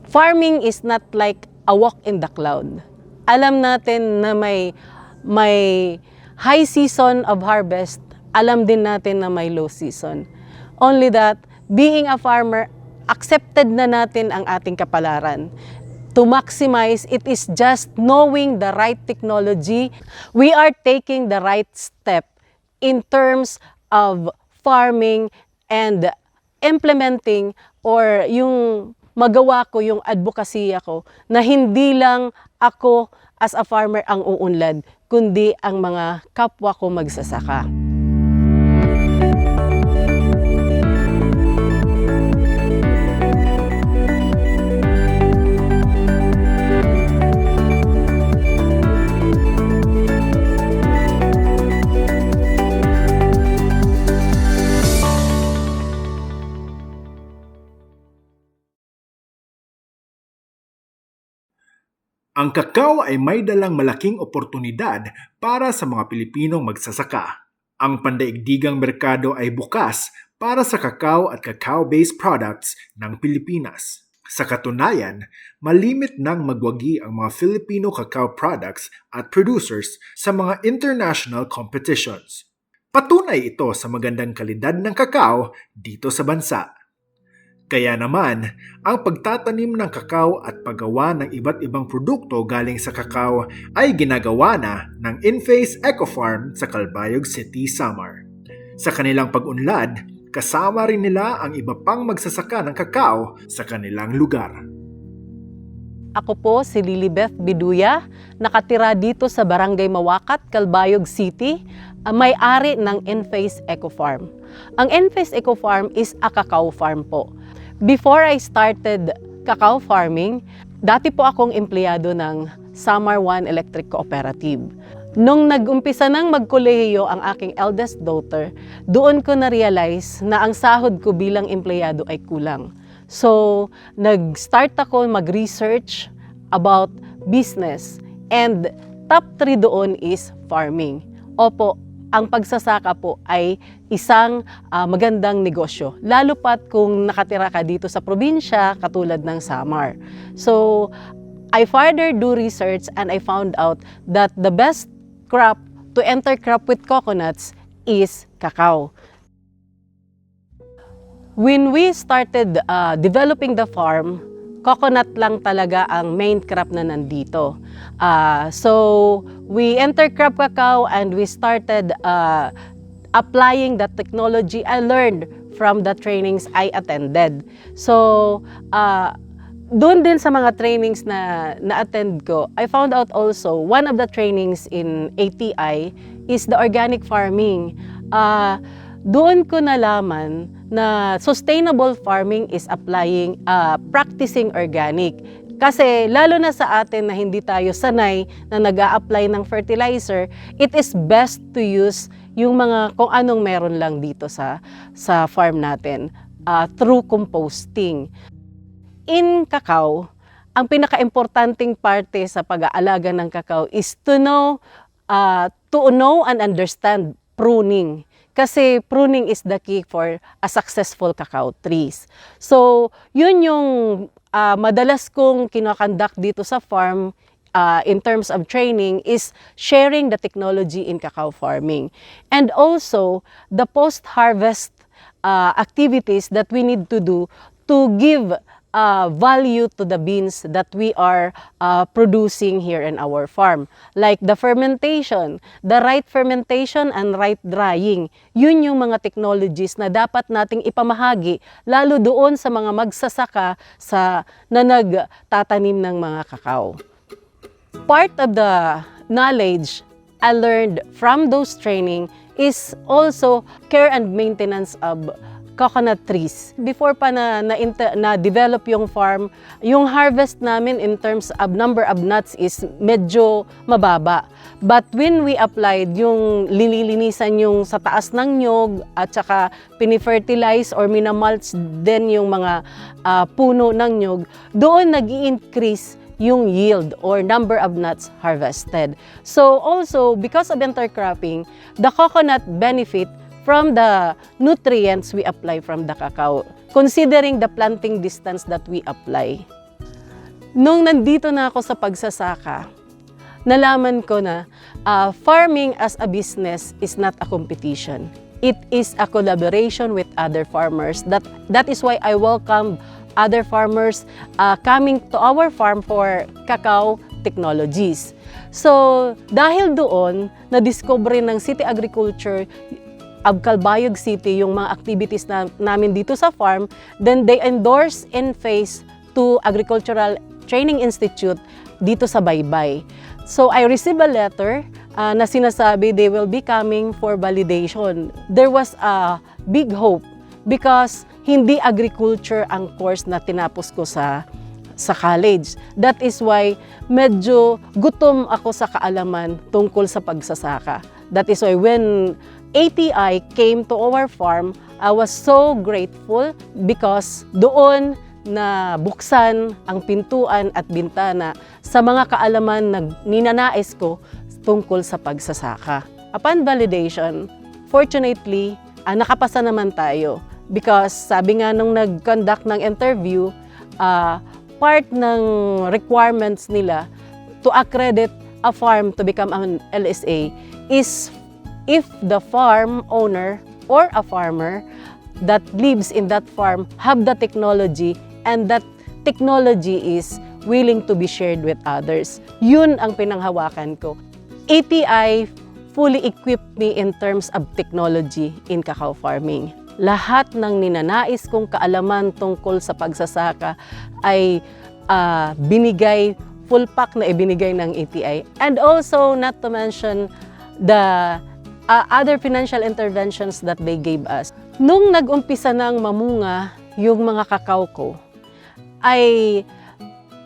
Farming is not like a walk in the cloud. Alam natin na may high season of harvest, alam din natin na may low season. Only that, being a farmer, accepted na natin ang ating kapalaran. To maximize, it is just knowing the right technology. We are taking the right step in terms of farming and implementing or yung magawa ko, yung advokasya ko, na hindi lang ako as a farmer ang uunlad, kundi ang mga kapwa ko magsasaka. Ang kakao ay may dalang malaking oportunidad para sa mga Pilipinong magsasaka. Ang pandaigdigang merkado ay bukas para sa kakao at cacao-based products ng Pilipinas. Sa katunayan, malimit nang magwagi ang mga Filipino cacao products at producers sa mga international competitions. Patunay ito sa magandang kalidad ng kakao dito sa bansa. Kaya naman, ang pagtatanim ng kakao at paggawa ng iba't ibang produkto galing sa kakao ay ginagawa na ng InPhase Eco Farm sa Calbayog City, Samar. Sa kanilang pag-unlad, kasama rin nila ang iba pang magsasaka ng kakao sa kanilang lugar. Ako po si Lilibeth Biduya, nakatira dito sa Barangay Mawakat, Calbayog City, may-ari ng InPhase Eco Farm. Ang InPhase Eco Farm is a cacao farm po. Before I started cacao farming, dati po akong empleyado ng Samar One Electric Cooperative. Nung nag-umpisa nang magkolehiyo ang aking eldest daughter, doon ko na-realize na ang sahod ko bilang empleyado ay kulang. So, nag-start ako mag-research about business and top 3 doon is farming. Opo, ang pagsasaka po ay isang magandang negosyo. Lalo pat kung nakatira ka dito sa probinsya katulad ng Samar. So, I further do research and I found out that the best crop to enter crop with coconuts is cacao. When we started developing the farm, coconut lang talaga ang main crop na nandito. So, we entered crop cacao and we started applying the technology I learned from the trainings I attended. So, doon din sa mga trainings na na-attend ko, I found out also one of the trainings in ATI is the organic farming. Doon ko nalaman na sustainable farming is practicing organic. Kasi lalo na sa atin na hindi tayo sanay na nag-a-apply ng fertilizer, it is best to use yung mga kung anong meron lang dito sa farm natin through composting. In cacao, ang pinaka-importanting parte sa pag-aalaga ng cacao is to know and understand pruning. Kasi pruning is the key for a successful cacao trees. So, yun yung madalas kong kinakonduct dito sa farm in terms of training is sharing the technology in cacao farming. And also, the post-harvest activities that we need to do to give value to the beans that we are producing here in our farm. Like the fermentation, the right fermentation and right drying. Yun yung mga technologies na dapat nating ipamahagi lalo doon sa mga magsasaka na nagtatanim ng mga kakao. Part of the knowledge I learned from those training is also care and maintenance of coconut trees. Before pa na-develop yung farm, yung harvest namin in terms of number of nuts is medyo mababa. But when we applied yung linilinisan yung sa taas ng nyog at saka pinifertilize or minamulch din yung mga puno ng nyog, doon nag-i-increase yung yield or number of nuts harvested. So also, because of intercropping, the coconut benefit from the nutrients we apply from the cacao, considering the planting distance that we apply. Nung nandito na ako sa pagsasaka, nalaman ko na farming as a business is not a competition. It is a collaboration with other farmers. That is why I welcome other farmers coming to our farm for cacao technologies. So, dahil doon, na-discover ng City Agriculture of Calbayog City yung mga activities namin dito sa farm, then they endorse in phase to Agricultural Training Institute dito sa Baybay. So, I received a letter na sinasabi they will be coming for validation. There was a big hope because hindi agriculture ang course na tinapos ko sa college. That is why medyo gutom ako sa kaalaman tungkol sa pagsasaka. That is why when ATI came to our farm, I was so grateful because doon na buksan ang pintuan at bintana sa mga kaalaman na ninanais ko tungkol sa pagsasaka. Upon validation, fortunately, nakapasa naman tayo because sabi nga nung nag-conduct ng interview, part ng requirements nila to accredit a farm to become an LSA is if the farm owner or a farmer that lives in that farm have the technology and that technology is willing to be shared with others. Yun ang pinanghawakan ko. ATI fully equipped me in terms of technology in cacao farming. Lahat ng ninanais kong kaalaman tungkol sa pagsasaka ay binigay, full pack na ibinigay ng ATI. And also, not to mention the other financial interventions that they gave us. Nung nag-umpisa ng mamunga yung mga kakao ko, I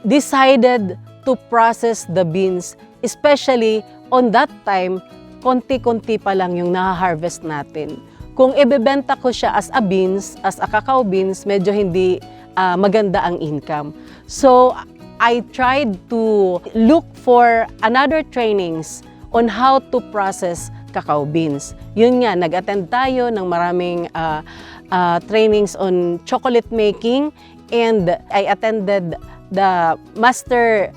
decided to process the beans, especially on that time, konti-konti pa lang yung naha-harvest natin. Kung ibebenta ko siya as a beans, as a cacao beans, medyo hindi maganda ang income. So, I tried to look for another trainings on how to process cacao beans. Yun nga, nag-attend tayo ng maraming trainings on chocolate making and I attended the master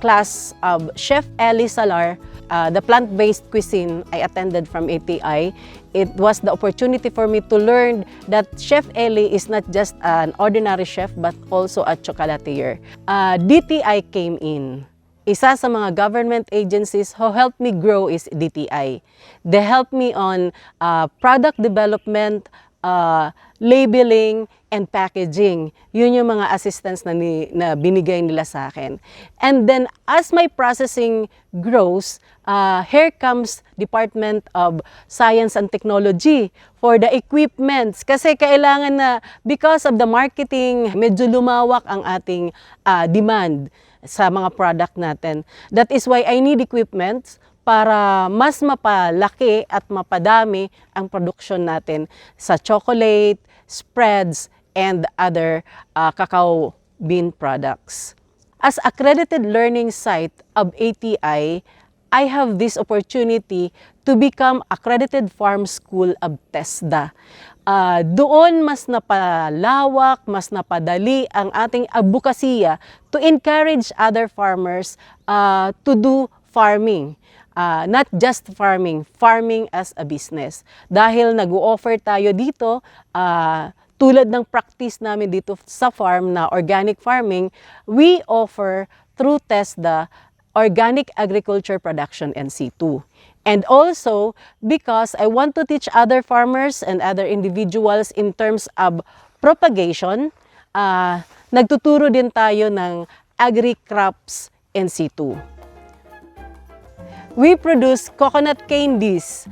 class of Chef Ellie Salar, the plant-based cuisine I attended from ATI. It was the opportunity for me to learn that Chef Ellie is not just an ordinary chef but also a chocolatier. DTI came in. Isa sa mga government agencies who helped me grow is DTI. They helped me on product development, labeling, and packaging. Yun yung mga assistance na binigay nila sa akin. And then, as my processing grows, here comes Department of Science and Technology for the equipments. Kasi kailangan na, because of the marketing, medyo lumawak ang ating demand sa mga product natin. That is why I need equipments para mas mapalaki at mapadami ang production natin sa chocolate, spreads, and other cacao bean products. As accredited learning site of ATI, I have this opportunity to become accredited farm school of TESDA. Doon mas napalawak, mas napadali ang ating advokasya to encourage other farmers to do farming. Not just farming, farming as a business. Dahil nag-o-offer tayo dito, tulad ng practice namin dito sa farm na organic farming, we offer through TESDA Organic Agriculture Production NC2. And also, because I want to teach other farmers and other individuals in terms of propagation, nagtuturo din tayo ng Agri-Crops NC2. We produce coconut candies,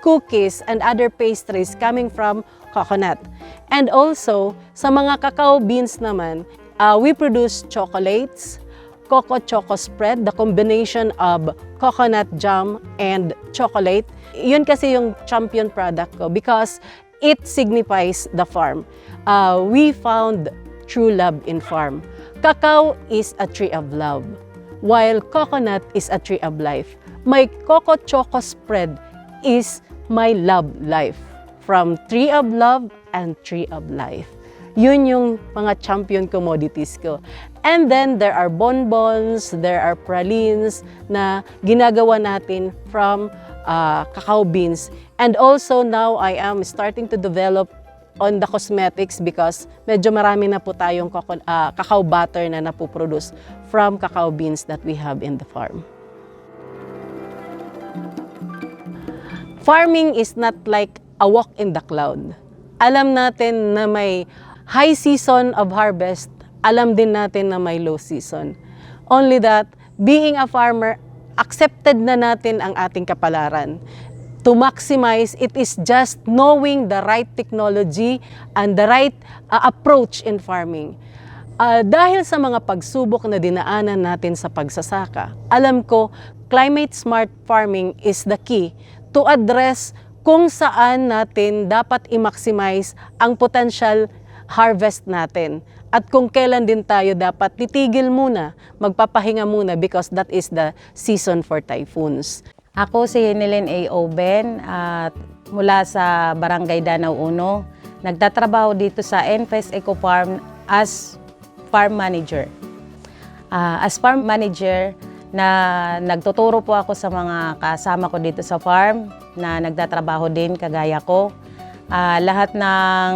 cookies, and other pastries coming from coconut. And also, sa mga cacao beans naman, we produce chocolates, Coco Choco Spread, the combination of coconut jam and chocolate. Yun kasi yung champion product ko because it signifies the farm. We found true love in farm. Cacao is a tree of love, while coconut is a tree of life. My Coco Choco Spread is my love life, from tree of love and tree of life. Yun yung mga champion commodities ko. And then there are bonbons, there are pralines na ginagawa natin from cacao beans. And also now I am starting to develop on the cosmetics because medyo marami na po tayong cacao butter na napoproduce from cacao beans that we have in the farm. Farming is not like a walk in the cloud. Alam natin na may high season of harvest, alam din natin na may low season. Only that, being a farmer, accepted na natin ang ating kapalaran. To maximize, it is just knowing the right technology and the right approach in farming. Dahil sa mga pagsubok na dinaanan natin sa pagsasaka, alam ko, climate smart farming is the key to address kung saan natin dapat i-maximize ang potential harvest natin. At kung kailan din tayo dapat titigil muna, magpapahinga muna because that is the season for typhoons. Ako si Hinilyn A. Oben at mula sa Barangay Danau Uno. Nagtatrabaho dito sa Enfest Eco Farm as farm manager. As farm manager, na nagtuturo po ako sa mga kasama ko dito sa farm na nagtatrabaho din kagaya ko. Lahat ng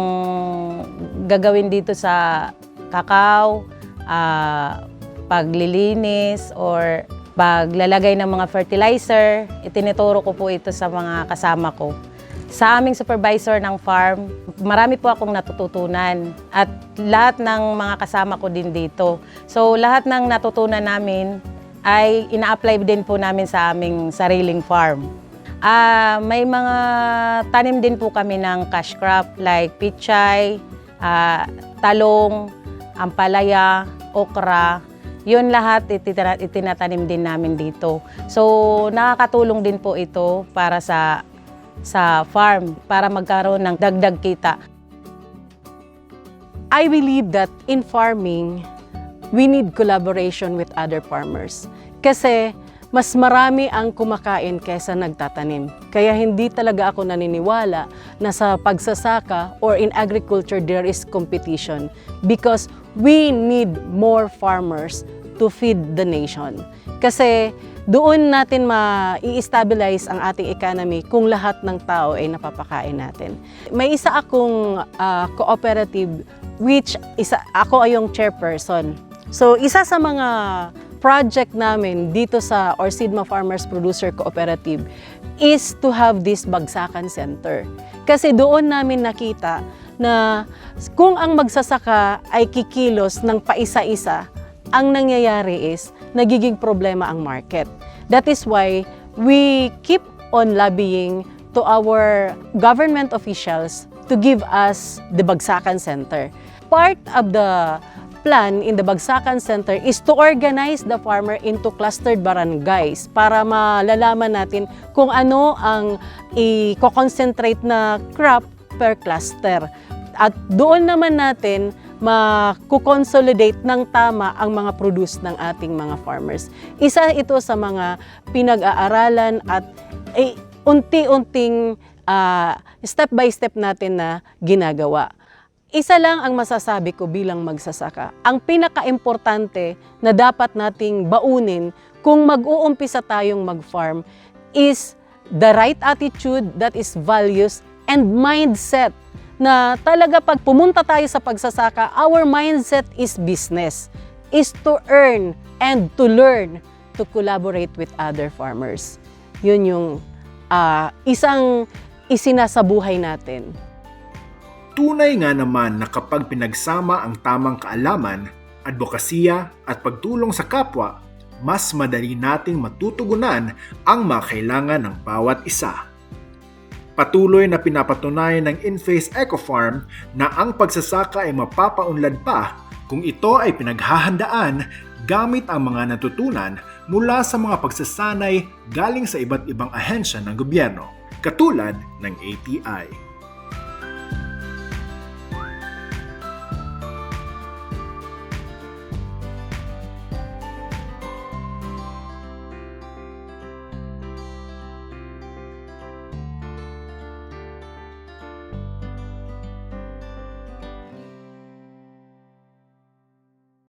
gagawin dito sa cacao, paglilinis or paglalagay ng mga fertilizer, itinuturo ko po ito sa mga kasama ko. Sa aming supervisor ng farm, marami po akong natututunan at lahat ng mga kasama ko din dito. So lahat ng natutunan namin ay ina-apply din po namin sa aming sariling farm. May mga tanim din po kami ng cash crop like pichay, talong, ampalaya, okra. Yun lahat itinatanim din namin dito. So nakakatulong din po ito para sa farm para magkaroon ng dagdag kita. I believe that in farming, we need collaboration with other farmers. Kasi mas marami ang kumakain kaysa nagtatanim. Kaya hindi talaga ako naniniwala na sa pagsasaka or in agriculture there is competition because we need more farmers to feed the nation. Kasi doon natin ma-i-stabilize ang ating economy kung lahat ng tao ay napapakain natin. May isa akong cooperative which ako ay yung chairperson. So isa sa mga project namin dito sa Orsidma Farmers Producer Cooperative is to have this Bagsakan Center. Kasi doon namin nakita na kung ang magsasaka ay kikilos ng paisa-isa, ang nangyayari is nagiging problema ang market. That is why we keep on lobbying to our government officials to give us the Bagsakan Center. Part of the plan in the Bagsakan Center is to organize the farmer into clustered barangays para malalaman natin kung ano ang i-concentrate na crop per cluster. At doon naman natin makukonsolidate ng tama ang mga produce ng ating mga farmers. Isa ito sa mga pinag-aaralan at unti-unting step by step natin na ginagawa. Isa lang ang masasabi ko bilang magsasaka. Ang pinaka-importante na dapat nating baunin kung mag-uumpisa tayong mag-farm is the right attitude, that is values, and mindset. Na talaga pag pumunta tayo sa pagsasaka, our mindset is business, is to earn and to learn to collaborate with other farmers. Yun yung isang isinasabuhay natin. Tunay nga naman na kapag pinagsama ang tamang kaalaman, advokasya at pagtulong sa kapwa, mas madali nating matutugunan ang mga kailangan ng bawat isa. Patuloy na pinapatunayan ng Enfest Eco Farm na ang pagsasaka ay mapapaunlad pa kung ito ay pinaghahandaan gamit ang mga natutunan mula sa mga pagsasanay galing sa iba't ibang ahensya ng gobyerno, katulad ng ATI.